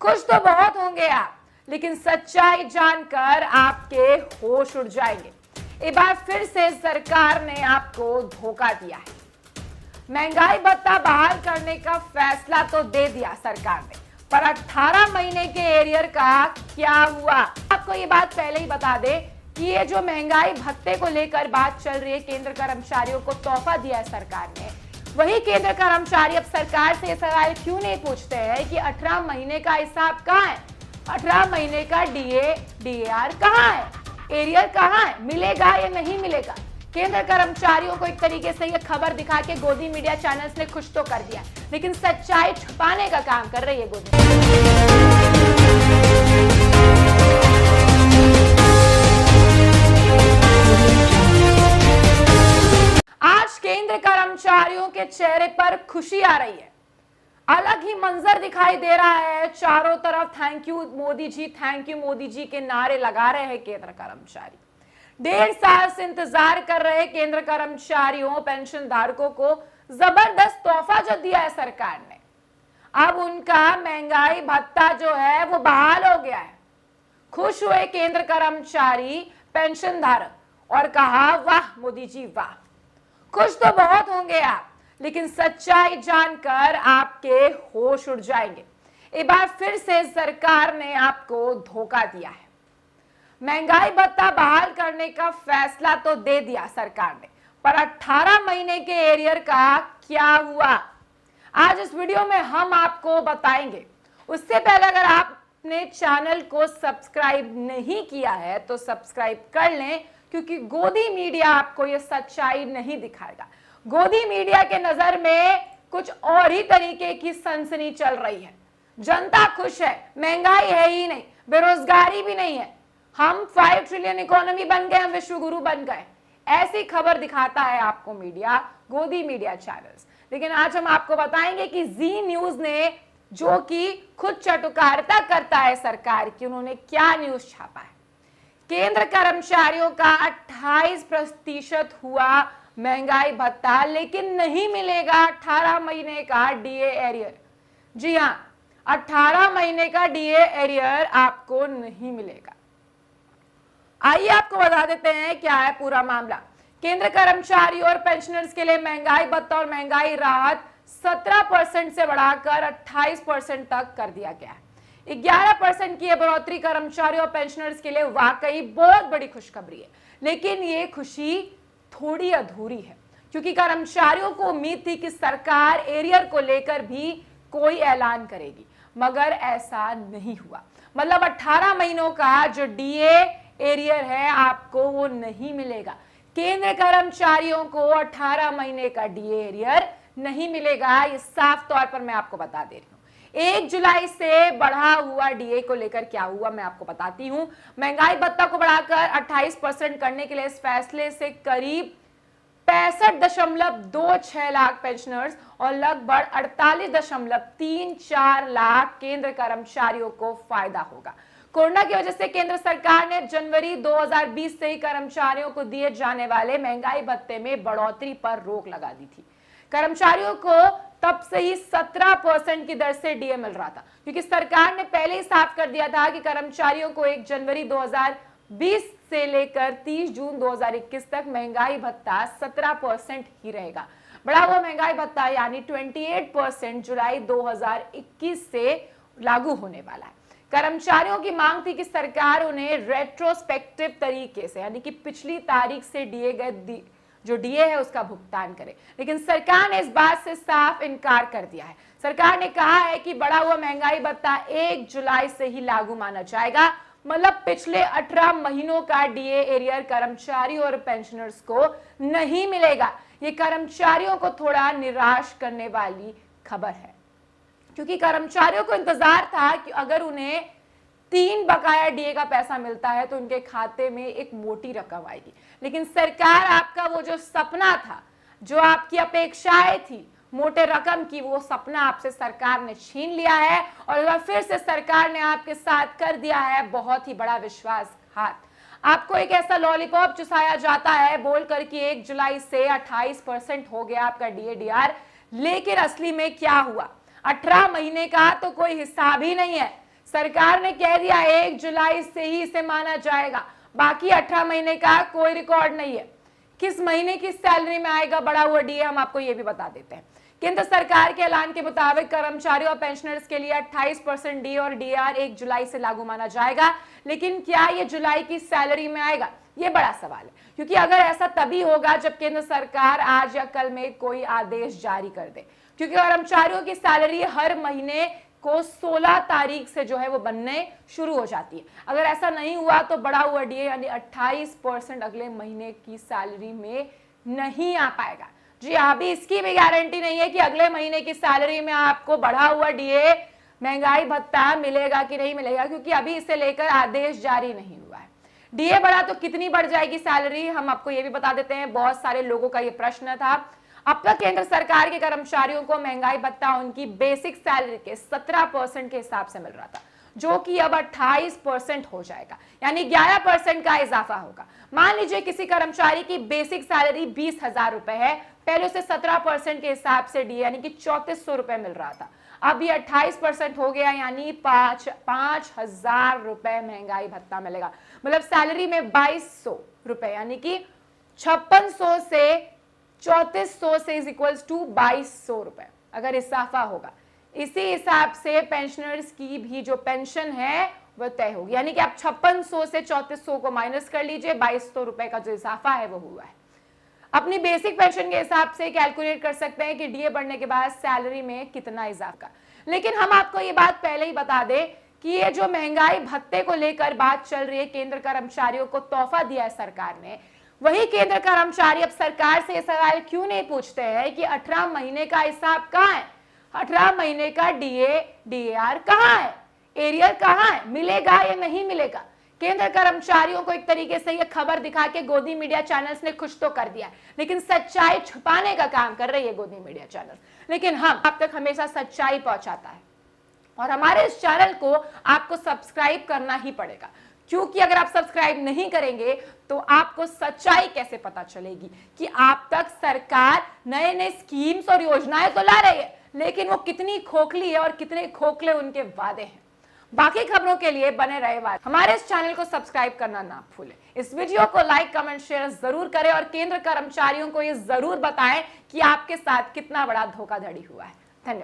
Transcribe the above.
खुश तो बहुत होंगे आप, लेकिन सच्चाई जानकर आपके होश उड़ जाएंगे। एक बार फिर से सरकार ने आपको धोखा दिया है। महंगाई भत्ता बहाल करने का फैसला तो दे दिया सरकार ने, पर 18 महीने के एरियर का क्या हुआ? आपको ये बात पहले ही बता दे कि ये जो महंगाई भत्ते को लेकर बात चल रही है, केंद्र कर्मचारियों को तोहफा दिया है सरकार ने। वही केंद्र कर्मचारी अब सरकार से सवाल क्यों नहीं पूछते हैं कि 18 महीने का हिसाब कहाँ है, 18 महीने का डीए डीएआर कहाँ है, एरियर कहाँ है, मिलेगा या नहीं मिलेगा? केंद्र कर्मचारियों को एक तरीके से ये खबर दिखा के गोदी मीडिया चैनल्स ने खुश तो कर दिया, लेकिन सच्चाई छुपाने का काम कर रही है गोदी। आज केंद्र कर्मचारियों के चेहरे पर खुशी आ रही है, अलग ही मंजर दिखाई दे रहा है। चारों तरफ थैंक यू मोदी जी के नारे लगा रहे हैं केंद्र कर्मचारी। 1.5 साल से इंतजार कर रहे केंद्र कर्मचारियों, पेंशन धारकों को जबरदस्त तोहफा जो दिया है सरकार ने। अब उनका महंगाई भत्ता जो है वो बहाल हो गया है। खुश हुए केंद्र कर्मचारी, पेंशन धारक और कहा वाह मोदी जी वाह। खुश तो बहुत होंगे आप, लेकिन सच्चाई जानकर आपके होश उड़ जाएंगे। एक बार फिर से सरकार ने आपको धोखा दिया है। महंगाई भत्ता बहाल करने का फैसला तो दे दिया सरकार ने, पर 18 महीने के एरियर का क्या हुआ? आज इस वीडियो में हम आपको बताएंगे। उससे पहले अगर आपने चैनल को सब्सक्राइब नहीं किया है तो सब्सक्राइब कर लें, क्योंकि गोदी मीडिया आपको ये सच्चाई नहीं दिखाएगा। गोदी मीडिया के नजर में कुछ और ही तरीके की सनसनी चल रही है। जनता खुश है, महंगाई है ही नहीं, बेरोजगारी भी नहीं है, हम 5 ट्रिलियन इकोनॉमी बन गए, हम विश्व गुरु बन गए, ऐसी खबर दिखाता है आपको मीडिया, गोदी मीडिया चैनल्स। लेकिन आज हम आपको बताएंगे कि जी न्यूज ने, जो कि खुद चटुकारिता करता है सरकार की, उन्होंने क्या न्यूज छापा है। केंद्र कर्मचारियों का 28% हुआ महंगाई भत्ता, लेकिन नहीं मिलेगा 18 महीने का डीए एरियर। जी हां, 18 महीने का डीए एरियर आपको नहीं मिलेगा। आइए आपको बता देते हैं क्या है पूरा मामला। केंद्र कर्मचारियों और पेंशनर्स के लिए महंगाई भत्ता और महंगाई राहत 17% से बढ़ाकर 28% तक कर दिया गया है। 11% की बढ़ोतरी कर्मचारियों और पेंशनर्स के लिए वाकई बहुत बड़ी खुशखबरी है, लेकिन ये खुशी थोड़ी अधूरी है, क्योंकि कर्मचारियों को उम्मीद थी कि सरकार एरियर को लेकर भी कोई ऐलान करेगी, मगर ऐसा नहीं हुआ। मतलब 18 महीनों का जो डीए एरियर है आपको वो नहीं मिलेगा। केंद्र कर्मचारियों को 18 महीने का डीए एरियर नहीं मिलेगा, ये साफ तौर पर मैं आपको बता दे रही हूँ। 1 जुलाई से बढ़ा हुआ डीए को लेकर क्या हुआ मैं आपको बताती हूँ। महंगाई भत्ता को बढ़ाकर 28% करने के लिए इस फैसले से करीब 65.26 लाख पेंशनर्स और लगभग 48.34 लाख केंद्र कर्मचारियों को फायदा होगा। कोरोना की वजह से केंद्र सरकार ने जनवरी 2020 से ही कर्मचारियों को दिए जाने वाले महंगाई भत्ते में बढ़ोतरी पर रोक लगा दी थी। कर्मचारियों को तब से ही 17% की दर से डीए मिल रहा था, क्योंकि सरकार ने पहले ही साफ कर दिया था कि कर्मचारियों को 1 जनवरी 2020 से लेकर 30 जून 2021 तक महंगाई भत्ता 17% ही रहेगा। बढ़ा हुआ महंगाई भत्ता यानी 28% जुलाई 2021 से लागू होने वाला है। कर्मचारियों की मांग थी कि सरकार उन्हें रेट्रोस्पेक्टिव तरीके से, यानी कि पिछली तारीख से दिए गए जो डीए है उसका भुगतान करे, लेकिन सरकार ने इस बात से साफ इनकार कर दिया है। सरकार ने कहा है कि बढ़ा हुआ महंगाई भत्ता 1 जुलाई से ही लागू माना जाएगा। मतलब पिछले 18 महीनों का डीए एरियर कर्मचारियों और पेंशनर्स को नहीं मिलेगा। ये कर्मचारियों को थोड़ा निराश करने वाली खबर है, क्योंकि कर्मचारियों को इंतजार था कि अगर उन्हें 3 बकाया डीए का पैसा मिलता है तो उनके खाते में एक मोटी रकम आएगी। लेकिन सरकार, आपका वो जो सपना था, जो आपकी अपेक्षाएं थी मोटे रकम की, वो सपना आपसे सरकार ने छीन लिया है और फिर से सरकार ने आपके साथ कर दिया है बहुत ही बड़ा विश्वासघात। आपको एक ऐसा लॉलीपॉप चुसाया जाता है बोलकर कि 1 जुलाई से 28% हो गया आपका डीएडीआर, लेकिन असली में क्या हुआ? 18 महीने का तो कोई हिसाब ही नहीं है। सरकार ने कह दिया 1 जुलाई से ही इसे माना जाएगा, बाकी 18 महीने का कोई रिकॉर्ड नहीं है। किस महीने की सैलरी में आएगा बढ़ा हुआ डीए, हम आपको ये भी बता देते हैं। केंद्र सरकार के ऐलान के मुताबिक कर्मचारियों और पेंशनर्स के लिए 28% डी और डीआर 1 जुलाई से लागू माना जाएगा। लेकिन क्या ये जुलाई की सैलरी में आएगा, ये बड़ा सवाल है, क्योंकि अगर ऐसा तभी होगा जब केंद्र सरकार आज या कल में कोई आदेश जारी कर दे, क्योंकि कर्मचारियों की सैलरी हर महीने को 16 तारीख से जो है वो बनने शुरू हो जाती है। अगर ऐसा नहीं हुआ तो बढ़ा हुआ डीए यानी 28% अगले महीने की सैलरी में नहीं आ पाएगा। जी अभी इसकी भी गारंटी नहीं है कि अगले महीने की सैलरी में आपको बढ़ा हुआ डीए महंगाई भत्ता मिलेगा कि नहीं मिलेगा, क्योंकि अभी इसे लेकर आदेश जारी नहीं हुआ है। डीए बढ़ा तो कितनी बढ़ जाएगी सैलरी, हम आपको ये भी बता देते हैं। बहुत सारे लोगों का ये प्रश्न था। अब तक केंद्र सरकार के कर्मचारियों को महंगाई भत्ता उनकी बेसिक सैलरी के 17% के हिसाब से मिल रहा था, जो कि अब 28% हो जाएगा, यानी 11% का इजाफा होगा। मान लीजिए किसी कर्मचारी की बेसिक सैलरी 20,000 रुपए है, पहले उसे 17% के हिसाब से डी यानी कि 3400 रुपए मिल रहा था, अब ये 28% हो गया, यानी 5,000 रुपए महंगाई भत्ता मिलेगा। मतलब सैलरी में 2200 रुपए, यानी कि 5600 से 3400 से इज इक्वल्स टू 2200 रुपए अगर इजाफा होगा। इसी हिसाब से पेंशनर्स की भी जो पेंशन है वह तय होगी, यानी कि आप 5600 से 3400 को माइनस कर लीजिए, 2200 रुपए का जो इजाफा है वो हुआ है। अपनी बेसिक पेंशन के हिसाब से कैलकुलेट कर सकते हैं कि डीए बढ़ने के बाद सैलरी में कितना इजाफा। लेकिन हम आपको ये बात पहले ही बता दें कि ये जो महंगाई भत्ते को लेकर बात चल रही है, केंद्र कर्मचारियों को तोहफा दिया है सरकार ने, वही केंद्र कर्मचारी अब सरकार से सवाल क्यों नहीं पूछते हैं कि 18 महीने का हिसाब कहाँ है, 18 महीने का डीए डीआर कहाँ है, एरियर कहाँ है, मिलेगा या नहीं मिलेगा। केंद्र कर्मचारियों को एक तरीके से ये खबर दिखा के गोदी मीडिया चैनल्स ने खुश तो कर दिया, लेकिन सच्चाई छुपाने का काम कर रही है गोदी मीडिया चैनल्स। लेकिन हम आप तक हमेशा सच्चाई पहुंचाता है, और हमारे इस चैनल को आपको सब्सक्राइब करना ही पड़ेगा, क्योंकि अगर आप सब्सक्राइब नहीं करेंगे तो आपको सच्चाई कैसे पता चलेगी कि आप तक सरकार नए नए स्कीम्स और योजनाएं तो ला रही है, लेकिन वो कितनी खोखली है और कितने खोखले उनके वादे हैं। बाकी खबरों के लिए बने रहे हमारे इस चैनल को सब्सक्राइब करना ना भूलें। इस वीडियो को लाइक कमेंट शेयर जरूर करें और केंद्र कर्मचारियों को ये जरूर बताएं कि आपके साथ कितना बड़ा धोखाधड़ी हुआ है।